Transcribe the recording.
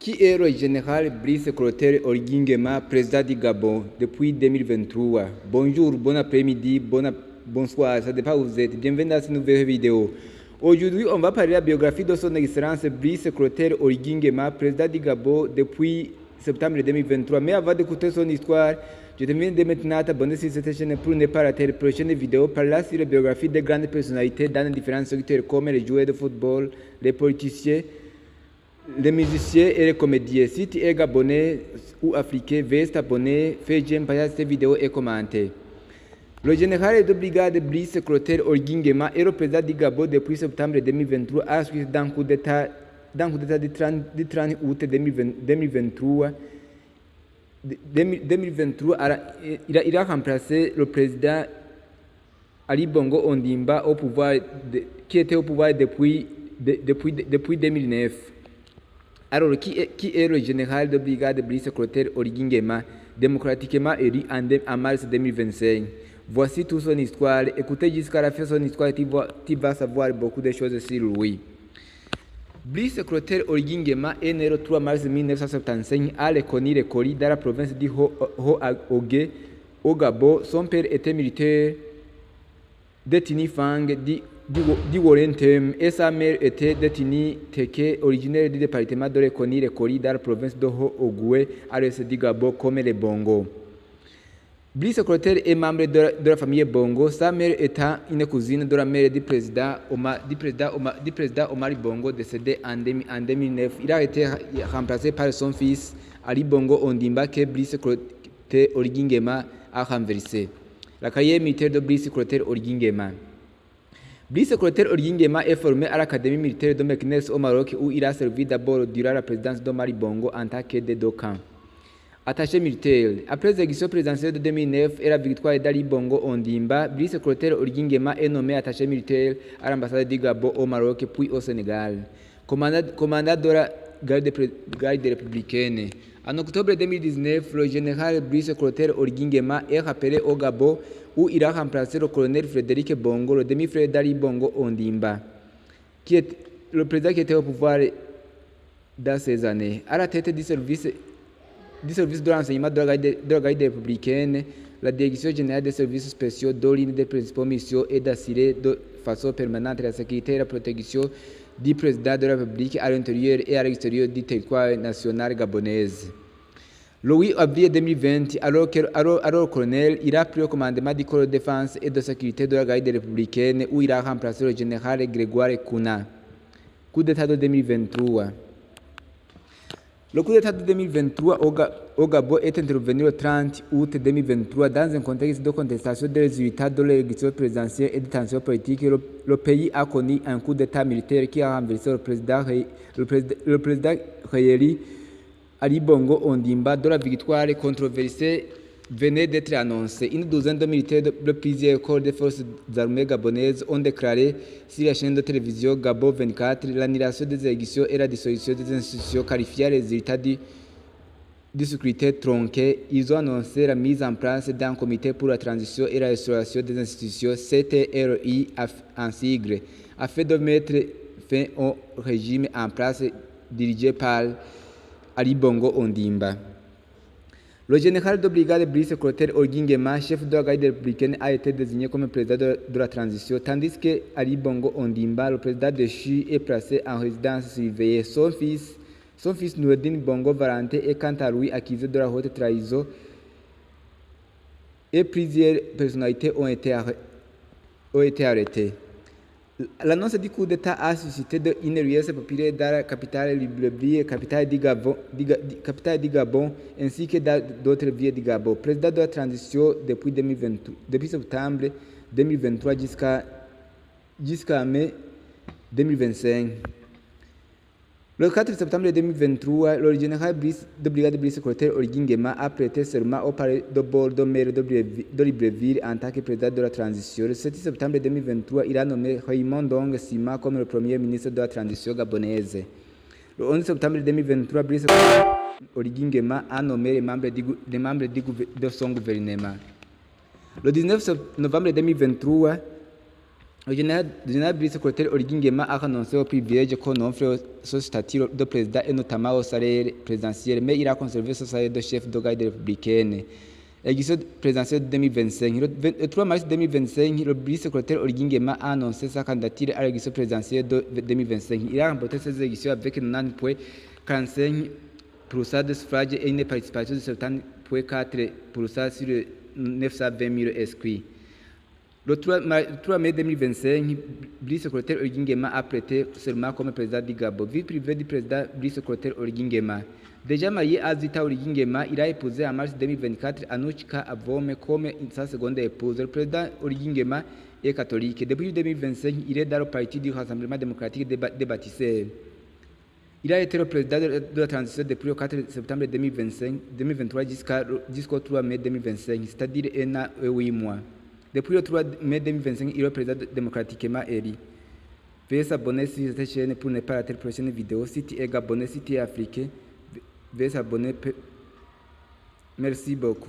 Qui est le général Brice Clotaire Oligui Nguema, président du Gabon depuis 2023? Bonjour, bon après-midi, bonsoir, ça dépend où vous êtes. Bienvenue dans cette nouvelle vidéo. Aujourd'hui, on va parler de la biographie de son excellence Brice Clotaire Oligui Nguema, président du Gabon depuis septembre 2023. Mais avant d'écouter son histoire, je te demande de maintenant t'abonner sur cette chaîne pour ne pas rater les prochaines vidéos. Par là, sur la biographie de grandes personnalités dans différents secteurs comme les joueurs de football, les politiciens, les musiciens et les comédiens. Si tu es gabonais ou africain, veuillez t'abonner, faire j'aime, partager cette vidéo et commenter. Le général de brigade Brice Clotaire Oligui Nguema est le président du Gabon depuis septembre 2023 à la suite d'un coup d'État du 30 août 2023. Il a remplacé le président Ali Bongo Ondimba au pouvoir, qui était au pouvoir depuis 2009. Alors, qui est le général de brigade Brice Clotaire Oligui Nguema, démocratiquement élu en mars 2025? Voici toute son histoire. Écoutez jusqu'à la fin de son histoire, tu vas savoir beaucoup de choses sur lui. Brice Clotaire Oligui Nguema est né le 3 mars 1975 à Lekoni-Lekori, dans la province du Haut-Ogooué, au Gabon. Son père était militaire de Tinifang, du Wolentem, et sa mère était de Tini Teke, originaire du département de Lekoni-Lekori, dans la province de Haut-Ogooué, à l'est du Gabon, comme les Bongo. Brice Clotaire est membre de la famille Bongo, sa mère étant une cousine de la mère du président Omar Bongo, décédé en 2009. Il a été remplacé par son fils Ali Bongo Ondimba, que Brice Clotaire Oligui Nguema a renversé. La carrière militaire de Brice Clotaire Oligui Nguema. Brice Clotaire Oligui Nguema est formé à l'Académie militaire de Meknès au Maroc, où il a servi d'abord durant la présidence d'Omar Bongo en tant qu'aide de camp. Attaché militaire. Après l'élection présidentielle de 2009 et la victoire d'Ali Bongo Ondimba, Brice Clotaire Oligui Nguema est nommé attaché militaire à l'ambassade du Gabon au Maroc puis au Sénégal. Commandant de la garde républicaine. En octobre 2019, le général Brice Clotaire Oligui Nguema est rappelé au Gabon, où il a remplacé le colonel Frédéric Bongo, le demi-frère d'Ali Bongo Ondimba, qui est le président qui était au pouvoir dans ces années. À la tête du service de renseignement de la garde républicaine, la direction générale des services spéciaux dont l'une des principales missions est d'assurer de façon permanente la sécurité et la protection du président de la République à l'intérieur et à l'extérieur du territoire national gabonais. Le 8 avril 2020, alors colonel, il a pris le commandement du corps de défense et de sécurité de la garde républicaine, où il a remplacé le général Grégoire Kouna. Coup d'État de 2023. Le coup d'État de 2023 au Gabon est intervenu le 30 août 2023 dans un contexte de contestation des résultats de l'élection présidentielle et de tensions politiques. Le pays a connu un coup d'État militaire qui a renversé le président réélu Ali Bongo Ondimba, dont la victoire controversée venait d'être annoncée. Une douzaine de militaires de plusieurs corps des forces armées gabonaises ont déclaré sur la chaîne de télévision Gabon 24 l'annulation des élections et la dissolution des institutions, qualifiant les résultats du scrutin tronqués. Ils ont annoncé la mise en place d'un comité pour la transition et la restauration des institutions, CTRI en sigle, afin de mettre fin au régime en place dirigé par Ali Bongo Ondimba. Le général de brigade Brice Clotaire Oligui Nguema, chef de la garde républicaine, a été désigné comme président de la transition, tandis que Ali Bongo Ondimba, le président déchu, est placé en résidence surveillée. Son fils Noureddine Bongo Valentin est quant à lui accusé de la haute trahison et plusieurs personnalités ont été arrêtées. L'annonce du coup d'État a suscité une réaction populaire dans la capitale Libreville, capitale du Gabon, ainsi que dans d'autres villes du Gabon. Président de la transition depuis septembre 2023 jusqu'à mai 2025. Le 4 septembre 2023, le général de brigade Brice Clotaire Oligui Nguema a prêté serment au palais de Bordeaux-Maire de Libreville en tant que président de la transition. Le 7 septembre 2023, il a nommé Raymond Ndong Sima comme le premier ministre de la transition gabonaise. Le 11 septembre 2023, Brice Clotaire Oligui Nguema a nommé les membres de son gouvernement. Le 19 novembre 2023, Le général Brice Clotaire Oligingema a annoncé au privilège qu'on offre son statut de président et notamment au salaire présidentiel, mais il a conservé son salaire de chef de garde républicaine. Élection présidentielle de 2025. Le 3 mars 2025, le Brice Clotaire Oligingema a annoncé sa candidature à l'élection présidentielle de 2025. Il a remporté ces élections avec 90,45% de suffrages et une participation de 70,4% sur les 920 000 inscrits. Le 3 mai 2025, Brice Clotaire Oligingema a prêté serment comme président du Gabon. Vie privée du président Brice Clotaire Oligingema. Déjà marié à Zita Oligingema, il a épousé en mars 2024 Anouchka Avome comme sa seconde épouse. Le président Oligingema est catholique. Depuis 2025, il est dans le parti du Rassemblement démocratique des bâtisseurs. Il a été le président de la transition depuis le 4 septembre 2023 jusqu'au 3 mai 2025, c'est-à-dire 1 an et 8 mois. Depuis le 3 mai 2025, il est le président démocratiquement élu. Veuillez s'abonner sur cette chaîne pour ne pas rater la prochaine vidéo. Si tu es gabonais, si tu es africain, veuillez s'abonner. Merci beaucoup.